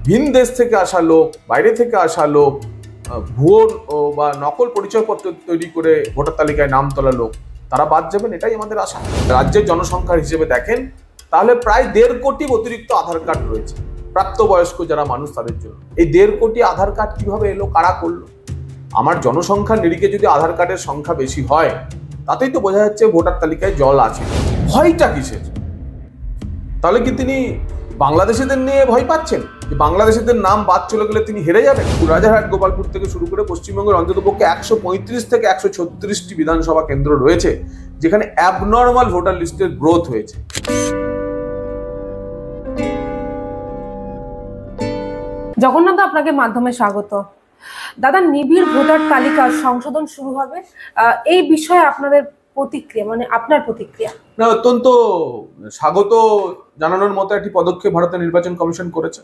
ভিন দেশ থেকে আসা লোক, বাইরে থেকে আসা লোক, ভুয়ো বা নকল পরিচয়পত্র তৈরি করে ভোটার তালিকায় নাম তোলা লোক, তারা বাদ যাবেন, এটাই আমাদের আশা। রাজ্যের জনসংখ্যার হিসেবে দেখেন তাহলে প্রায় 1.5 কোটি অতিরিক্ত আধার কার্ড রয়েছে প্রাপ্তবয়স্ক যারা মানুষ তাদের জন্য। এই 1.5 কোটি আধার কার্ড কিভাবে এলো, কারা করলো? আমার জনসংখ্যার নিরিখে যদি আধার কার্ডের সংখ্যা বেশি হয়, তাতেই তো বোঝা যাচ্ছে ভোটার তালিকায় জল আছে। ভয়টা কিসের? তাহলে কি তিনি বাংলাদেশিদের নিয়ে ভয় পাচ্ছেন যে বাংলাদেশিদের নাম বাদ চলে গেলে তিনি হেরে যাবেন? রাজারহাট, গোপালপুর থেকে শুরু করে পশ্চিমবঙ্গের অন্ততপক্ষে 135 থেকে 136টি বিধানসভা কেন্দ্র রয়েছে যেখানে অ্যাবনর্মাল ভোটার লিস্টের গ্রোথ হয়েছে। জগন্নাথ, আপনাকে মাধ্যমে স্বাগত। দাদা, নিবিড় ভোটার তালিকা সংশোধন শুরু হবে, এই বিষয়ে আপনাদের প্রতিক্রিয়া, মানে আপনার প্রতিক্রিয়া? না, অত্যন্ত স্বাগত জানানোর মতো একটি পদক্ষেপ ভারতের নির্বাচন কমিশন করেছে।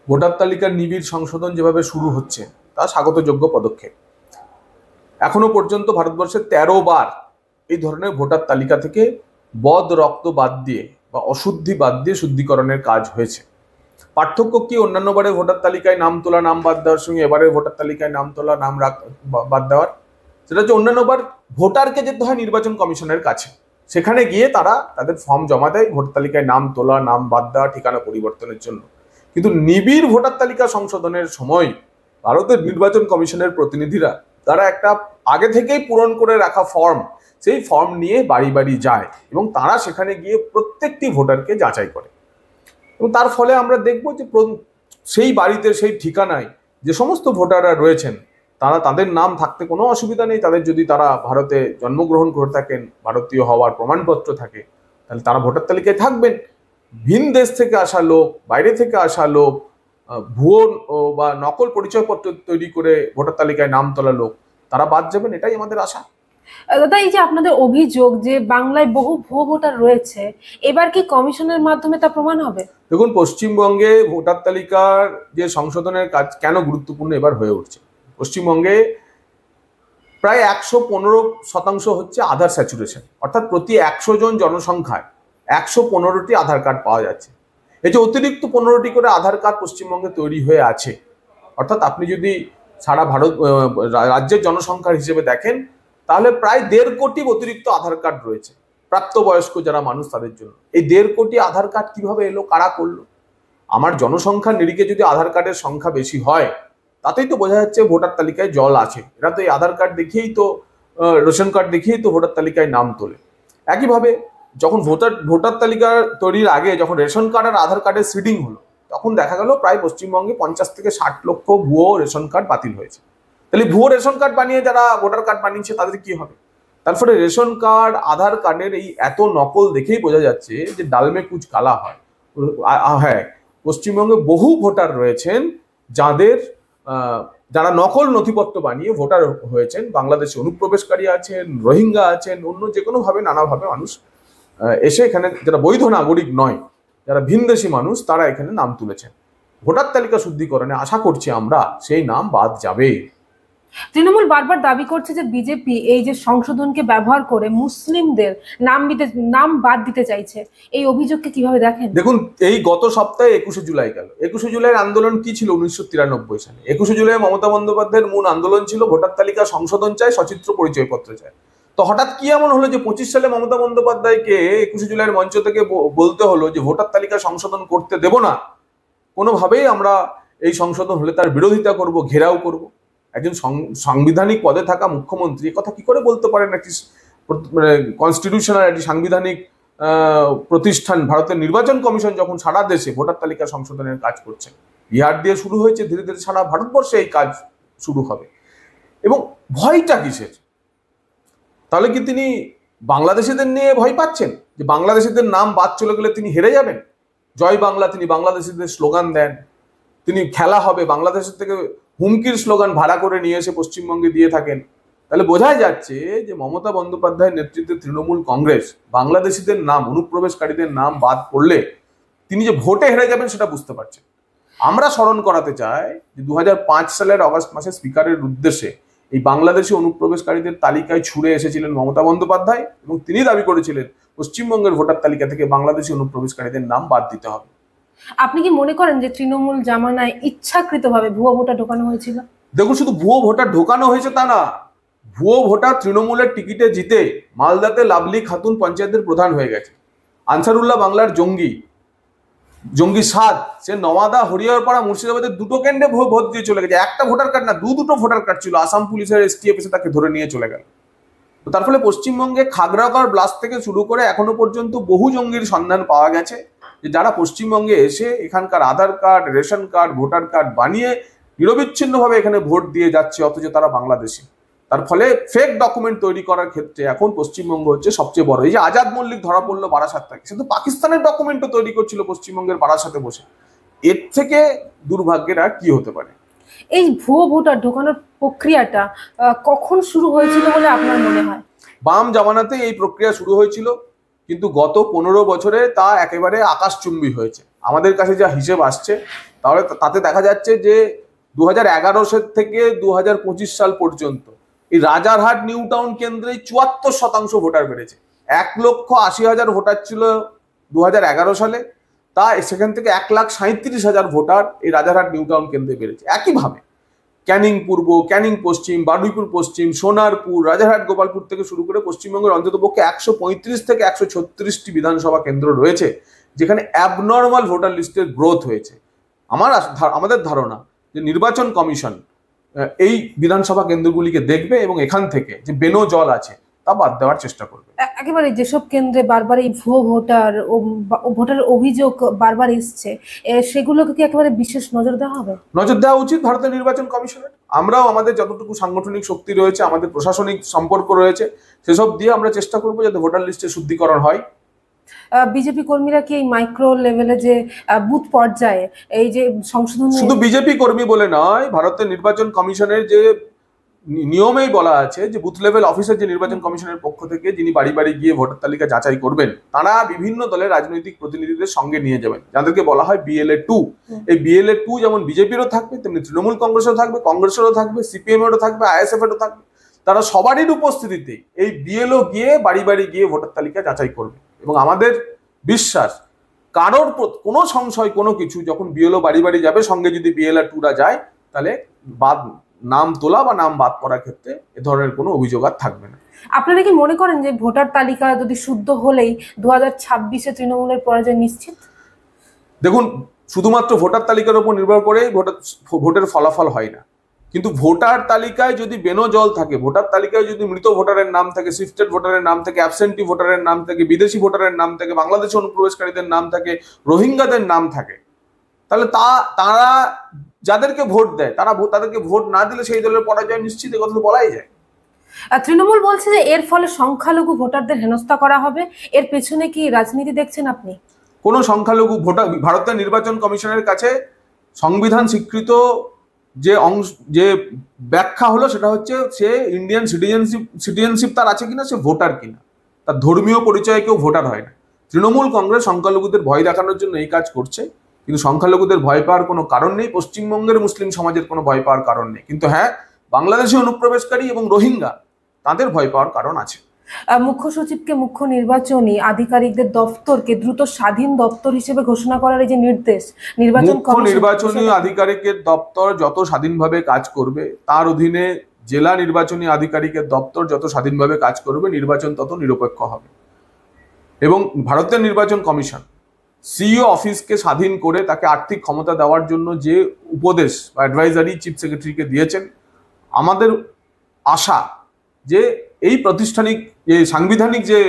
ভোটার তালিকার নিবিড় সংশোধন যেভাবে শুরু হচ্ছে তা স্বাগতযোগ্য পদক্ষেপ। এখনো পর্যন্ত ভারতবর্ষে 13 বার এই ধরনের ভোটার তালিকা থেকে বদ রক্ত বাদ দিয়ে বা অশুদ্ধি বাদ দিয়ে শুদ্ধিকরণের কাজ হয়েছে। পার্থক্য কি অন্যান্য বারে ভোটার তালিকায় নাম তোলা, নাম বাদ দেওয়ার সঙ্গে এবারে ভোটার তালিকায় নাম তোলা, নাম বাদ দেওয়ার? সেটা হচ্ছে অন্যান্যবার ভোটারকে যেতে হয় নির্বাচন কমিশনের কাছে, সেখানে গিয়ে তারা তাদের ফর্ম জমা দেয় ভোটার তালিকায় নাম তোলা, নাম বাদ দেওয়া, ঠিকানা পরিবর্তনের জন্য। কিন্তু নিবিড় ভোটার তালিকা সংশোধনের সময় ভারতের নির্বাচন কমিশনের প্রতিনিধিরা তারা একটা আগে থেকেই পূরণ করে রাখা ফর্ম, সেই ফর্ম নিয়ে বাড়ি বাড়ি যায় এবং তারা সেখানে গিয়ে প্রত্যেকটি ভোটারকে যাচাই করে। এবং তার ফলে আমরা দেখব যে সেই বাড়িতে, সেই ঠিকানায় যে সমস্ত ভোটাররা রয়েছেন তারা, তাদের নাম থাকতে কোনো অসুবিধা নেই। তাদের যদি তারা ভারতে জন্মগ্রহণ করে থাকেন, ভারতীয় হওয়ার প্রমাণপত্র থাকে, তাহলে তারা ভোটার তালিকায় থাকবেন। ভিন দেশ থেকে আসা লোক, বাইরে থেকে আসা লোক, ভুয়ো বা নকল পরিচয়পত্র তৈরি করে ভোটার তালিকায় নাম তোলা লোক, তারা বাদ যাবেন, এটাই আমাদের আশা। দাদা, এই যে আপনাদের অভিযোগ যে বাংলায় বহু ভুয়ো ভোটার রয়েছে, এবার কি কমিশনের মাধ্যমে তা প্রমাণ হবে? দেখুন, পশ্চিমবঙ্গে ভোটার তালিকার যে সংশোধনের কাজ কেন গুরুত্বপূর্ণ এবার হয়ে উঠছে, পশ্চিমবঙ্গে প্রায় 115% হচ্ছে আধার স্যাচুরেশন, অর্থাৎ প্রতি 100 জন জনসংখ্যায় 115টি আধার কার্ড পাওয়া যাচ্ছে। এই যে অতিরিক্ত 15টি করে আধার কার্ড পশ্চিমবঙ্গে তৈরি হয়ে আছে, অর্থাৎ আপনি যদি সারা ভারত রাজ্যের জনসংখ্যার হিসেবে দেখেন তাহলে প্রায় 1.5 কোটি অতিরিক্ত আধার কার্ড রয়েছে প্রাপ্তবয়স্ক যারা মানুষ তাদের জন্য। এই 1.5 কোটি আধার কার্ড কিভাবে এলো, কারা করলো? আমার জনসংখ্যার নিরিখে যদি আধার কার্ডের সংখ্যা বেশি হয়, তাতেই তো বোঝা যাচ্ছে ভোটার তালিকায় জল আছে। এরা তো এই আধার কার্ড দেখিয়েই তো, রেশন কার্ড দেখিয়েই তো ভোটার তালিকায় নাম তোলে। একইভাবে যখন ভোটার তালিকা তৈরির আগে যখন রেশন কার্ড আর আধার কার্ডের সিডিং হলো, তখন দেখা গেল প্রায় পশ্চিমবঙ্গে 50 থেকে 60 লক্ষ ভুয়ো রেশন কার্ড বাতিল হয়েছে। তাহলে ভুয়ো রেশন কার্ড বানিয়ে যারা ভোটার কার্ড বানিয়েছে তাদের কি হবে? তারপরে রেশন কার্ড, আধার কার্ডের এই এত নকল দেখেই বোঝা যাচ্ছে যে ডালমে কুচ কালা হয়। হ্যাঁ, পশ্চিমবঙ্গে বহু ভোটার রয়েছেন যারা নকল নথিপত্র বানিয়ে ভোটার হয়েছেন। বাংলাদেশে অনুপ্রবেশকারী আছেন, রোহিঙ্গা আছেন, অন্য যে কোনোভাবে নানাভাবে মানুষ এসে এখানে, যারা বৈধ নাগরিক নয়, যারা ভিনদেশি মানুষ, তারা এখানে নাম তুলেছেন। ভোটার তালিকা শুদ্ধিকরণে আশা করছি আমরা সেই নাম বাদ যাবে। তৃণমূল বারবার দাবি করছে যে বিজেপি এই যে সংশোধনকে ব্যবহার করে মুসলিমদের নাম বাদ দিতে চাইছে, এই অভিযোগকে কিভাবে দেখেন? দেখুন, এই গত সপ্তাহে 21শে জুলাই গেল। 21শে জুলাইয়ের আন্দোলন কি ছিল 1993 সালে? 21শে জুলাই মমতা বন্দ্যোপাধ্যায়ের মূল আন্দোলন ছিল ভোটার তালিকা সংশোধন চাই, সচিত্র পরিচয়পত্র চাই। তো হঠাৎ কি এমন হলো যে 25 সালে মমতা বন্দ্যোপাধ্যায়কে 21শে জুলাইয়ের মঞ্চ থেকে বলতে হলো যে ভোটার তালিকা সংশোধন করতে দেব না, কোনোভাবেই আমরা এই সংশোধন হলে তার বিরোধিতা করব, ঘেরাও করব? একজন সাংবিধানিক পদে থাকা মুখ্যমন্ত্রী কথা কি করে বলতে পারেন? একটি কনস্টিটিউশনাল একটি সাংবিধানিক প্রতিষ্ঠান ভারতের নির্বাচন কমিশন যখন সারা দেশে ভোটার তালিকা সংশোধনের কাজ করছে, বিহার দিয়ে শুরু হয়েছে, ধীরে ধীরে সারা ভারতবর্ষে এই কাজ শুরু হবে। এবং ভয়টা কিসের? তাহলে কি তিনি বাংলাদেশিদের নিয়ে ভয় পাচ্ছেন যে বাংলাদেশিদের নাম বাদ চলে গেলে তিনি হেরে যাবেন? জয় বাংলা তিনি বাংলাদেশিদের স্লোগান দেন, তিনি খেলা হবে বাংলাদেশের থেকে হুমকির স্লোগান ভাড়া করে নিয়ে এসে পশ্চিমবঙ্গে দিয়ে থাকেন। তাহলে বোঝাই যাচ্ছে যে মমতা বন্দ্যোপাধ্যায়ের নেতৃত্বে তৃণমূল কংগ্রেস বাংলাদেশিদের নাম, অনুপ্রবেশকারীদের নাম বাদ পড়লে তিনি যে ভোটে হেরে যাবেন সেটা বুঝতে পারছেন। আমরা স্মরণ করাতে চাই যে 2005 সালের অগাস্ট মাসে স্পিকারের উদ্দেশ্যে এই বাংলাদেশি অনুপ্রবেশকারীদের তালিকায় ছুড়ে এসেছিলেন মমতা বন্দ্যোপাধ্যায় এবং তিনি দাবি করেছিলেন পশ্চিমবঙ্গের ভোটার তালিকা থেকে বাংলাদেশি অনুপ্রবেশকারীদের নাম বাদ দিতে হবে। আপনি কি মনে করেন যে তৃণমূল জামানায় ইচ্ছাকৃতভাবে ভুয়ো ভোটার ঢোকানো হয়েছিল? দেখুন, শুধু ভুয়ো ভোটার ঢোকানো হয়েছে তা না, ভুয়ো ভোটার তৃণমূলের টিকিটে জিতে মালদাতে লাভলি খাতুন পঞ্চায়েতের প্রধান হয়ে গেছে। আনসারুল্লাহ বাংলার জঙ্গি সাদ, সে নওয়াদা, হরিহরপাড়া, মুর্শিদাবাদের দুটো কেন্দ্রে ভোট দিয়ে চলে গেছে। একটা ভোটার কার্ড না, দুটো ভোটার কার্ড ছিল। আসাম পুলিশের STF এসে তাকে ধরে নিয়ে চলে গেল। তো তার ফলে পশ্চিমবঙ্গে খাগড়াগড় ব্লাস্ট থেকে শুরু করে এখনো পর্যন্ত বহু জঙ্গির সন্ধান পাওয়া গেছে, যে যারা পশ্চিমবঙ্গে এসে এখানকার Aadhaar card, ration card, voter card বানিয়ে নিরবিচ্ছিন্নভাবে এখানে ভোট দিয়ে যাচ্ছে, অথচ তারা বাংলাদেশি। তার ফলে ফেক ডকুমেন্ট তৈরি করার ক্ষেত্রে এখন পশ্চিমবঙ্গ হচ্ছে সবচেয়ে বড়। এই যে আজাদ মল্লিক ধরা পড়লো বারাসাত থেকে, সে তো পাকিস্তানের ডকুমেন্টও তৈরি করছিল পশ্চিমবঙ্গের বারাসাতে বসে। এর থেকে দুর্ভাগ্যের আর কি হতে পারে? এই ভুয়ো ভোটার ঢোকানোর প্রক্রিয়াটা কখন শুরু হয়েছিল বলে আপনার মনে হয়? বাম জামানাতে এই প্রক্রিয়া শুরু হয়েছিল, কিন্তু গত 15 বছরে তা একেবারে আকাশচুম্বী হয়েছে। আমাদের কাছে যা হিসেব আসছে তাতে দেখা যাচ্ছে যে 2011 থেকে 2025 সাল পর্যন্ত এই রাজারহাট নিউ টাউন কেন্দ্রে 74% ভোটার বেড়েছে। 1,80,000 ভোটার ছিল 2011 সালে, তা সেখান থেকে 1,37,000 ভোটার এই রাজারহাট নিউ টাউন কেন্দ্রে বেড়েছে। একইভাবে ক্যানিং পূর্ব, ক্যানিং পশ্চিম, বারুইপুর পশ্চিম, সোনারপুর, রাজারহাট, গোপালপুর থেকে শুরু করে পশ্চিমবঙ্গের অন্ততপক্ষে 135 থেকে 136টি বিধানসভা কেন্দ্র রয়েছে যেখানে অ্যাবনর্মাল ভোটার লিস্টের গ্রোথ হয়েছে। আমাদের ধারণা যে নির্বাচন কমিশন এই বিধানসভা কেন্দ্রগুলিকে দেখবে এবং এখান থেকে যে বেনো জল আছে তা বাদ দেওয়ার চেষ্টা করবে। একেবারে যেসব কেন্দ্রে বারবার এই ভুয়ো ভোটার ও ভোটার অভিযোগ বারবার এসছে, সেগুলোকে কি একেবারে বিশেষ নজর দেওয়া হবে? নজর দেওয়া উচিত ভারতের নির্বাচন কমিশনের। আমরাও আমাদের যতটুকু সাংগঠনিক শক্তি রয়েছে, আমাদের প্রশাসনিক সম্পর্ক রয়েছে, সেসব দিয়ে আমরা চেষ্টা করবো যাতে ভোটার লিস্টে শুদ্ধিকরণ হয়। বিজেপি কর্মীরা কি এই মাইক্রো লেভেলে যে বুথ পর্যায়ে এই যে সংশোধন, শুধু বিজেপি কর্মী বলে নয়, ভারতের নির্বাচন কমিশনের যে নিয়মেই বলা আছে যে বুথ লেভেল অফিসার, যে নির্বাচন কমিশনের পক্ষ থেকে যিনি বাড়ি বাড়ি গিয়ে ভোটার তালিকা যাচাই করবেন, তারা বিভিন্ন দলের রাজনৈতিক প্রতিনিধিদের সঙ্গে নিয়ে যাবেন, যাদেরকে বলা হয় BLA 2। এই BLA 2 যেমন বিজেপিরও থাকবে, তেমনি তৃণমূল কংগ্রেসেরও থাকবে, কংগ্রেসেরও থাকবে, CPM এরও থাকবে, ISF এরও থাকবে। তারা সবারই উপস্থিতিতে এই BLO গিয়ে বাড়ি বাড়ি গিয়ে ভোটার তালিকা যাচাই করবে। এবং আমাদের বিশ্বাস, কারোর কোনো সংশয়, কোনো কিছু, যখন BLO বাড়ি বাড়ি যাবে, সঙ্গে যদি BLA 2রা যায়, তাহলে নাম তোলা বা নাম বাদ পড়ার ক্ষেত্রে এ ধরনের কোনো অভিযোগ আর থাকবে না। আপনারা কি মনে করেন যে ভোটার তালিকা যদি শুদ্ধ হলেই 2026-এ তৃণমূলের পরাজয় নিশ্চিত? দেখুন, শুধুমাত্র ভোটার তালিকার উপর নির্ভর করে ভোটের ফলাফল হয় না, কিন্তু ভোটার তালিকায় যদি বেনো জল থাকে, ভোটার তালিকায় যদি মৃত ভোটারের নাম থাকে, শিফটেড ভোটারের নাম থাকে, অ্যাবসেন্টি ভোটারের নাম থাকে, বিদেশি ভোটারের নাম থাকে, বাংলাদেশি অনুপ্রবেশকারীদের নাম থাকে, রোহিঙ্গাদের নাম থাকে, তাহলে তারা যাদেরকে ভোট দেয়, তাদেরকে ভোট না দিলে সেই দলের পরাজয় নিশ্চিত, কথা তো বলাই যায়। তৃণমূল বলছে যে এর ফলে সংখ্যালঘু ভোটারদের হেনস্থা করা হবে, এর পেছনে কি রাজনীতি দেখছেন আপনি? কোনো সংখ্যালঘু ভোটার, ভারতের নির্বাচন কমিশনের কাছে সংবিধান স্বীকৃত যে ব্যাখ্যা হলো সেটা হচ্ছে সে ইন্ডিয়ান সিটিজেনশিপ তার আছে কিনা, সে ভোটার কিনা, তার ধর্মীয় পরিচয়ে কেউ ভোটার হয় না। তৃণমূল কংগ্রেস সংখ্যালঘুদের ভয় দেখানোর জন্য এই কাজ করছে, কিন্তু সংখ্যালঘুদের ভয় পাওয়ার কোনো কারণ নেই, পশ্চিমবঙ্গের মুসলিম সমাজের কোনো ভয় পাওয়ার কারণ নেই, কিন্তু হ্যাঁ, বাংলাদেশি অনুপ্রবেশকারী এবং রোহিঙ্গা তাদের ভয় পাওয়ার কারণ আছে। মুখ্য সচিবকে মুখ্য নির্বাচনী আধিকারিকদের দপ্তরকে দ্রুত স্বাধীন দপ্তর হিসেবে ঘোষণা করার এই যে নির্দেশ, মুখ্য নির্বাচনী আধিকারিকের দপ্তর যত স্বাধীনভাবে কাজ করবে, তার অধীনে জেলা নির্বাচনী আধিকারিকের দপ্তর যত স্বাধীনভাবে কাজ করবে, নির্বাচন তত নিরপেক্ষ হবে। এবং ভারতের নির্বাচন কমিশন সিইও অফিসকে স্বাধীন করে তাকে আর্থিক ক্ষমতা দেওয়ার জন্য যে উপদেশ বা অ্যাডভাইজারি চিফ সেক্রেটারিকে দিয়েছেন, আমাদের আশা যে এই সাংবিধানিক যে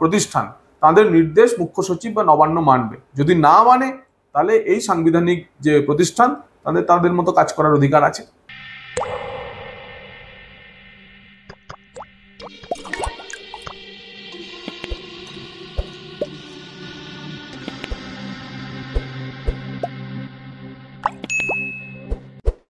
প্রতিষ্ঠান, তাদের নির্দেশ মুখ্য সচিব বা নবান্ন মানবে। যদি না মানে, তাহলে এই সাংবিধানিক যে প্রতিষ্ঠান, তাদের মতো কাজ করার অধিকার আছে।